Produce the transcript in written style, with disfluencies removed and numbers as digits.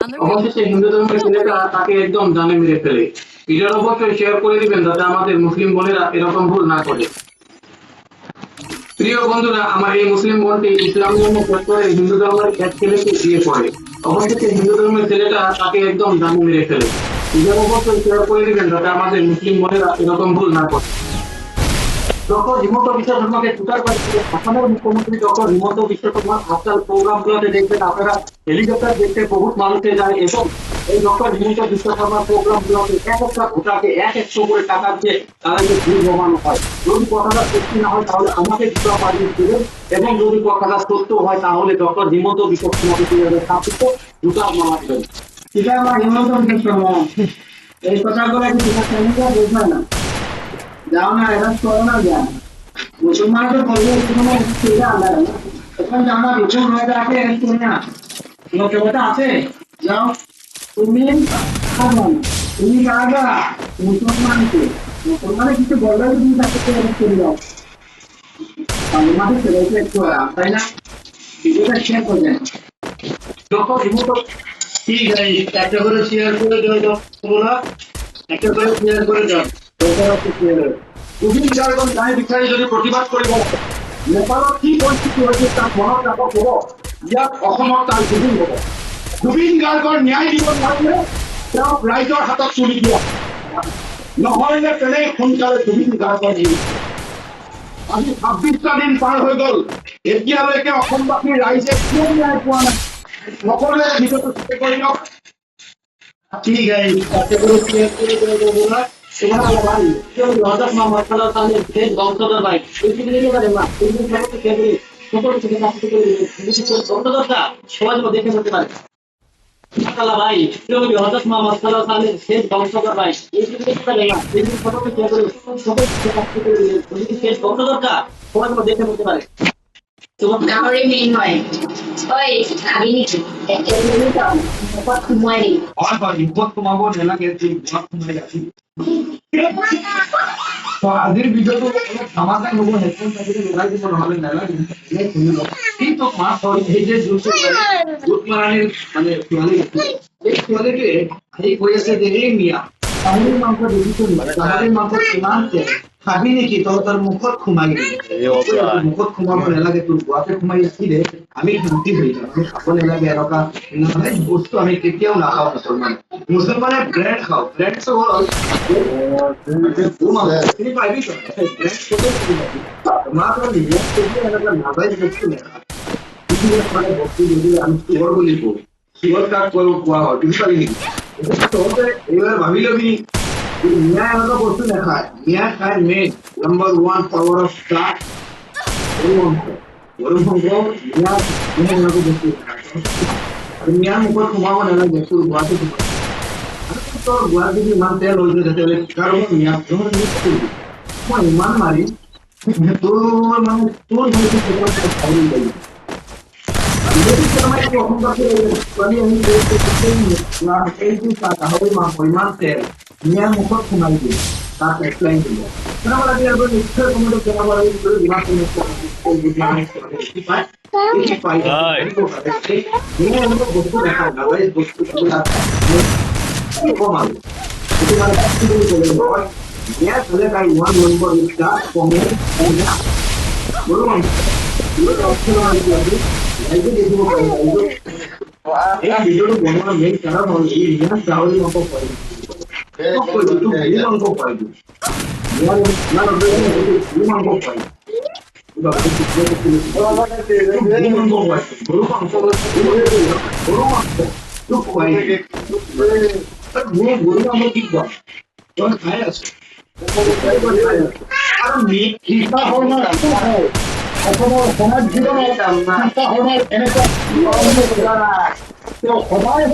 অবশেষে হিন্দু ধর্মের ছেলেটা তাকে একদম জানে মেরে ফেলে। ভিডিওটা অবশ্যই শেয়ার করে দিবেন যাতে আমাদের মুসলিম বোনেরা এরকম ভুল না করে। প্রিয় বন্ধুরা, আমার এই মুসলিম বোনটি ইসলাম ধর্ম ত্যাগ করে হিন্দু ধর্মের এক ছেলেকে বিয়ে করে। অবশেষে হিন্দু ধর্মের ছেলেটা তাকে একদম জানে মেরে ফেলে। ভিডিও অবশ্যই শেয়ার করে দিবেন যাতে আমাদের মুসলিম বোনেরা এরকম ভুল না করে। ডক্টর হিমন্ত বিশ্ব শর্মাকে টুইটার করেছিলেন আসামের মুখ্যমন্ত্রী ডক্টর হিমন্ত বিশ্ব শর্মা। আজকাল প্রোগ্রামগুলোতে দেখবেন আপনারা হেলিকপ্টার দেখতে বহুত মানুষে যায় এবং এই ডক্টর হিমন্ত বিশ্ব শর্মার প্রোগ্রামগুলোতে এক একটা ভোটারকে 100 করে টাকা দিয়ে তাদেরকে ভিড় জমানো হয়। যদি কথাটা সত্যি না হয় তাহলে আমাকে জুতা পাঠিয়ে দেবেন এবং যদি কথাটা সত্য হয় তাহলে ডক্টর হিমন্ত বিশ্ব শর্মাকে জুতা মামা দেবেন। ঠিক আছে, আমার হিমন্ত বিশ্ব শর্মা এই কথাগুলো কি তোমার বুঝবে না? যাও না, এরা করো না, যান মুসলমান তো বলবে কোনো সুবিধা আলাদা না। এখন জানা বিপুল হয়ে আছে শুনে না লোকটা আছে। যাও তুমি তুমি কারা মুসলমানকে মুসলমানে কিছু বললে তুমি তাকে চলে যাও। মাঠে চলে একটু তাই না? ভিডিওটা শেয়ার করবেন যখন হিমন্ত। ঠিক আছে, একটা করে শেয়ার করে দাও তোমরা, একটা করে শেয়ার করে দাও। যদি প্ৰতিবাদ কৰিব নেপালত কি পৰিস্থিতি হৈছে তাক মনত ৰাখক। হ'ব ইয়াত অসমত তাৰ জুবিন হ'ব। জুবিন গাৰ্গৰ ন্যায় দিব নোৱাৰিলে তেওঁক ৰাইজৰ হাতত তুলি দিয়া নহলে তেনে সোনকালে জুবিন গাৰ্গৰ আজি 26টা দিন পাৰ হৈ গল, এতিয়ালৈকে অসমবাসীৰ ৰাইজে কিয় ন্যায় পোৱা নাই? সকলোৱে ভিডিঅ'টো চেক কৰি লওক। ঠিক আছে, তাতে করে শেয়ার করে দেবো। সুবহানাল্লাহ ভাই, কেউ হযরত মুহাম্মদ সাল্লাল্লাহু আলাইহি ওয়াসাল্লামের শেষ বংশধর ভাই। এই ভিডিওটি করে না, এই ভিডিওটি শেয়ার করে সকল থেকে কাছে করে বিশেষ করে বংশধরটা সবাই যেন দেখে নিতে পারে। সুবহানাল্লাহ ভাই, কেউ হযরত মুহাম্মদ সাল্লাল্লাহু আলাইহি ওয়াসাল্লামের শেষ বংশধর ভাই। এই ভিডিওটি করে না, এই ভিডিওটি শেয়ার করে সকল থেকে কাছে করে বিশেষ শেষ বংশধরটা সবাই যেন দেখে নিতে পারে। গাহৰি মেইন হয় খাবি নেকি? সোমাই সোমাব নালাগে, আজিৰ ভিডিঅ'টো অলপ ধামাকা হ'ব, হেডফোন থাকিলে লগাই দিব, নহ'লে নালাগে শুনিব। কিন্তু মাছ হয় সেই যে জোত মাৰাণীৰ মানে ছোৱালী, এই ছোৱালীটোৱে আহি কৈ আছে যে এই মিয়া গাহৰিৰ মাংস দেখিছো নেকি? গাহৰিৰ মাংস কিমান তেল, খাবি নেকি? তই তোৰ মুখত সোমাই মুখত সোমাব নালাগে, তোৰ গোৱাতে সোমাই আছিলে আমি শান্তি হৈ যাম, আমি খাব নালাগে এনেকুৱা বস্তু আমি কেতিয়াও নাখাওঁ। মুছলমানে ব্ৰেড খাওঁ, ব্ৰেডটো হ'ল তিনি পাইবি মাত্ৰ নিজে এনেকুৱা নাযায় বস্তু নেখায়। বস্তু যদি আমি চোৰ বুলি কওঁ, চোৰ কাক কোৱা হয় বুজি পালি নেকি? তহঁতে এইবাৰ ভাবি লবি মিয়া এনেকুৱা বস্তু নেখায়। মিয়া খায় main number 1 power of star গৰু মাংস। মিয়া এনেকুৱা বস্তু মিয়াৰ মুখত সোমাব নালাগে, তোৰ গুৱাহাটী তোৰ গুৱাহাটী যদি ইমান তেল হৈ যায় তেতিয়াহ'লে কাৰোবাৰ মিয়া মই ইমান মাৰিম তোৰ মানে তোৰ গাহৰি মাংস ইমান তেল মিয়াৰ মুখত সোমাই দিয়ে, তাক এক্সপ্লেইন দিব নিশ্চয় কমেণ্টত জনাব লাগিব। বস্তু দেখা নাযায়, বস্তু কম আৰু সেইটো মানে মিয়া চলে তাই 1 নম্বৰ লিখা কমে গৰু মাংস দেখিব পাৰি। এই ভিডিঅ'টো বনোৱাৰ মেইন কাৰণ হ'ল এই মিয়া গাহৰি মাংস পাই মাংস পাই মাংস পাই গৰু মাংস কি কোৱা তই খাই আছো আৰু অসমৰ সমাজ জীৱনত এনেকুৱা সদায়